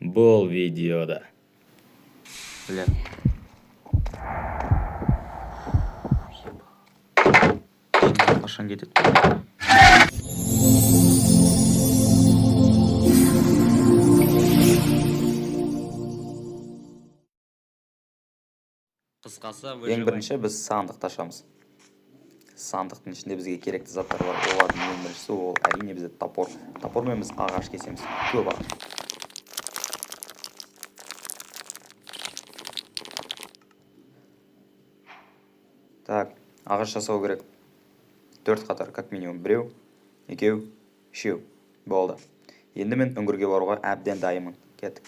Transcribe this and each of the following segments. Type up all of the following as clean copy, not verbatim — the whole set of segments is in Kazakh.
бұл видеода. Бля. Қашан кетеді? Қысқасы, ең бірінші біз сандықты ашамыз. Сандықтың ішінде бізге керекті заттар бар. Олардың ең біріншісі ол әрине бізде топор. Топормен біз ағаш кесеміз. Көп ағаш. Так, ағаш жасау керек. 4 қатар, как минимум. 1, 2, 3. Болды. Енді мен үңгірге баруға әбден дайынмын. Кеттік.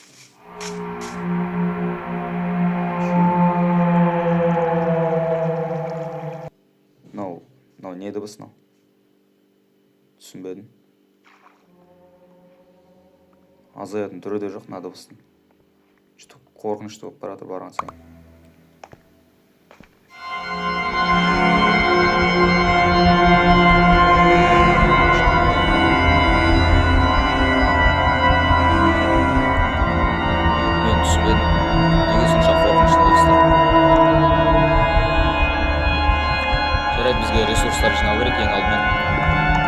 Не дыбыс мынау? Түсінбедім. Азаятын түрі де жоқ мына дыбыстың. Қорқынышты болып барады барған сайын. Мен түсінбедім. Неге сонша қорқынышты дыбыстар? Жарайды, бізге ресурстар жинау керек ең алдымен.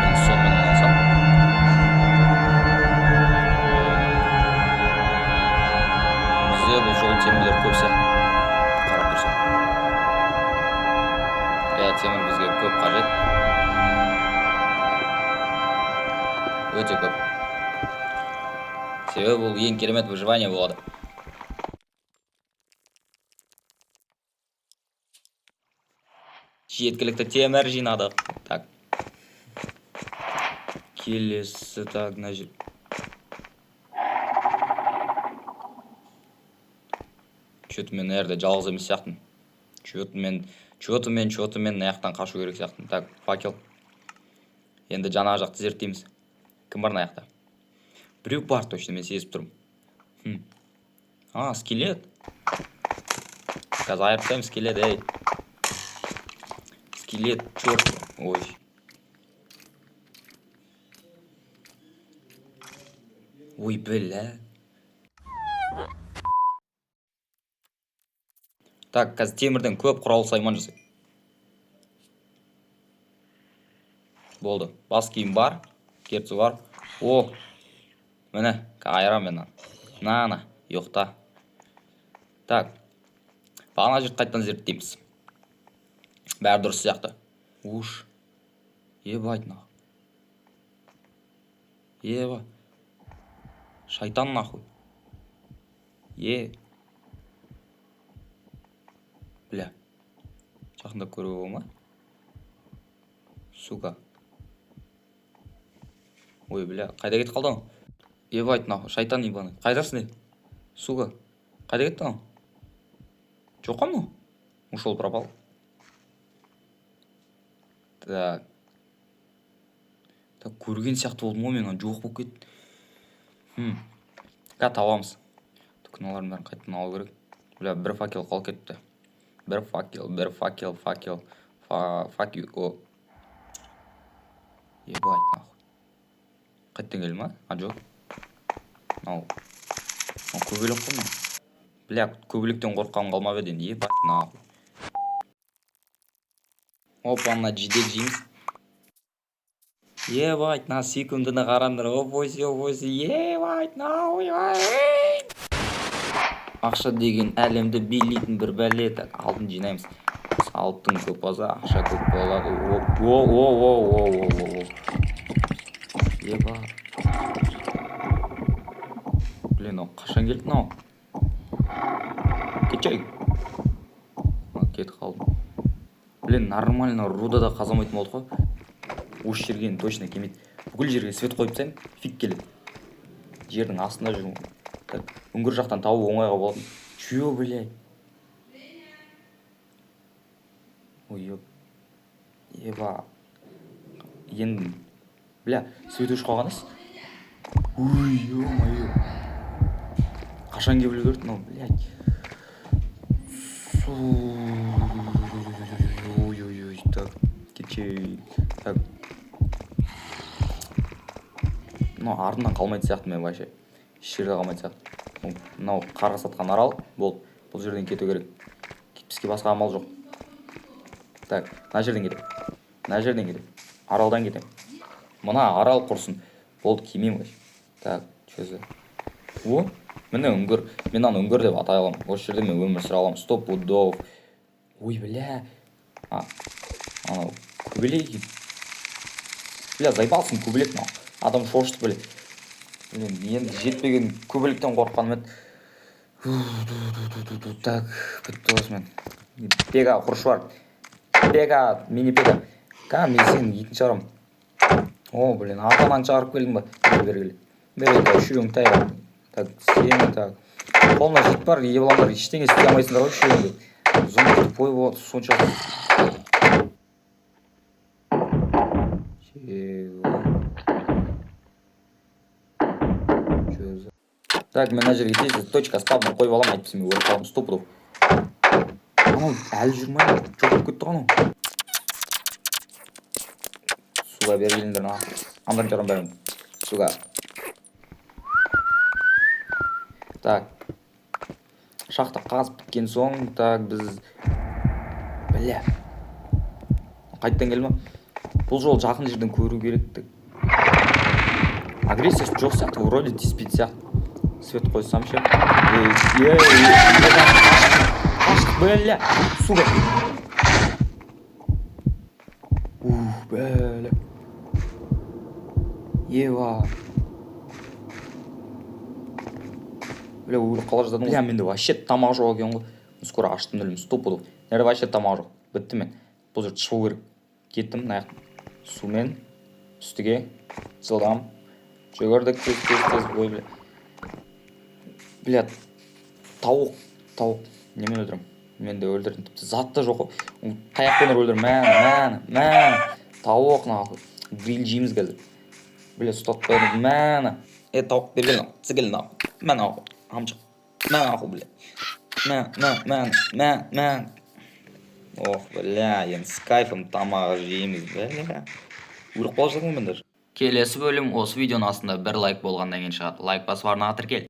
Мен сонымен айналысам. Бізде бұл жол темірлер көп сияқты. Қарап тұрсам. Темір бізге көп қажет. Өте көп. Себебі бұл ең керемет выживание болады. Жеткілікті темір жинадық. Так. Келесі, так, мына жер. Че-то мен әрде жалғыз емес сияқтымын. Че-то мен наяқтан қашу керек сияқтымын. Так, факел. Енді жаңа жақты зерттейміз. Кім бар наяқта? Біреу бар точно, мен сезіп тұрмын. Скелет. Қазір айыртсайым скелет, ей. Скелет, черт. Ой. Ой, бля. Так, қазір темірден көп құрал сайман жасайық. Болды. Бас киім бар. Керті бар. О. Міне, айырам мен. Нана, жоқта. Так. Бағана жерді қайттан зерттейміз. Бәрі дұрыс сияқты. Уш. Ебать нахуй. Еба. Шайтан нахуй. Бля. Жақында көруге болма? Сука. Ой, бля. Қайда кетіп қалды? Ебать нахуй. Шайтан ебаный. Қайдасың? Сука. Қайда кетті? Жоққа мынау? Ушел, пропал. Так. Так, көрген сияқты болдым ғой мен, жоқ болып кетті. Табамыз. Тұқыналардың бәрін қайттан алу керек. Бля, бір факел қал кетті. Бір факел. Факел. О. Ебать нахуй. Қайттан келді ма? Жоқ. Көбелек қой ма? Бля, көбелектен қорққаным қалмап еді енді. Ебать нахуй. Опа, ана жидек жейміз. Ебать, на секундыны қарандар. Опойсы. Ебать, нахуй. Ақша деген әлемді билейтін бір бәле. Так, алтын жинаймыз. Алтын көп болса, ақша көп болады. Ебать. Блин, қашан келді мынау? Кетшей. Кетіп қалдым. Блин, нормально рудада қазамайтын болды ғой. Осы жерге точно келмейді. Бүкіл жерге свет қойып тастайын, фиг келеді. Жердің астында жүрмін. Так, үңгір жақтан табу оңайға болады. Чё, блядь? Ой, еба. Енді, бля, свет өшіп қалғаныз? Ой, ё-моё. Қашан келіп үлгерді, но, блядь. Ой, так, кетшей. Так. Ардынан қалмайды сияқты мен вообще. Еш жерде қалмайды сияқты. Мынау қарға сатқан арал болды. Бұл жерден кету керек. Бізге басқа амал жоқ. Так, мына жерден кетем. Мына жерден кетем. Аралдан кетем. Мына арал құрсын. Болды, кимеймін. Так, чөзі. О, міне үңгір. Мен аны үңгір деп атай аламын. Осы жерде мен өмір сүре аламын. Стоп пудов. Ой, бля. Анау көбелек. Бля, заебалсын көбелек мынау. Адам шошты, бля. Енді жетпеген көбелектен қорыққаным еді. Так, бітті осымен. Пега, құрыш бар. Пега, мини-пега. Мен сенің етін шығарамын. О, блин, атанан шығарып келдің ба? Бергілі. Береді, үшеуің тайға. Так, сені, так. Қолына жет бар, ебаламдар, ештеңе істей алмайсыңдар ғой үшеуіңді. Зұмды тупой болады, сонша. Так, мен мына жерге тез точка спавна қойып аламын, айтпасам мен өліп қаламын, стопудов. Анау әлі жүрмей, жоқ болып кетті ғой анау. Суға бергеліңдер, андырын жарым бәрін. Суға. Так. Шақта қазып біткен соң, так, біз... Бля. Қайттан келді ма? Бұл жол жақын жерден көру керекті. Агрессиясы жоқ сияқты, вроде диспит сияқты. Свет қойсам ше. Қаштық, бля. Суға. Бля. Ева. Бля, өліп қала жаздадым. Бля, менде вообще тамақ жоқ екен ғой. Скоро аштым ділім, стопудов. Нәрі вообще тамақ жоқ. Бітті мен. Бұл жерді шығу керек. Кеттім, наяқ. Сумен. Үстіге. Жылдам. Жүгірдік, тез. Ой, бля. Бля, тауық. Немен өлдірім? Мен де өлдірдім. Тіпті затты жоқ қой. Қаяқпен өлдірім. Мәні. Тауық, нахуй. Гриль жейміз қазір. Бля, ұстат қойдым. Мәні. Тауық бергел, цігіл, нахуй. Мән, нахуй. Амчық. Мән, нахуй, бля. Мән. Ох, бля, енді с кайфом тамағы жейміз, бля. Өліп қала жатырмын мен даже. Келесі бөлім осы видеоның астында бір лайк болғаннан кейін шығады. Лайк басып арнаға тіркел.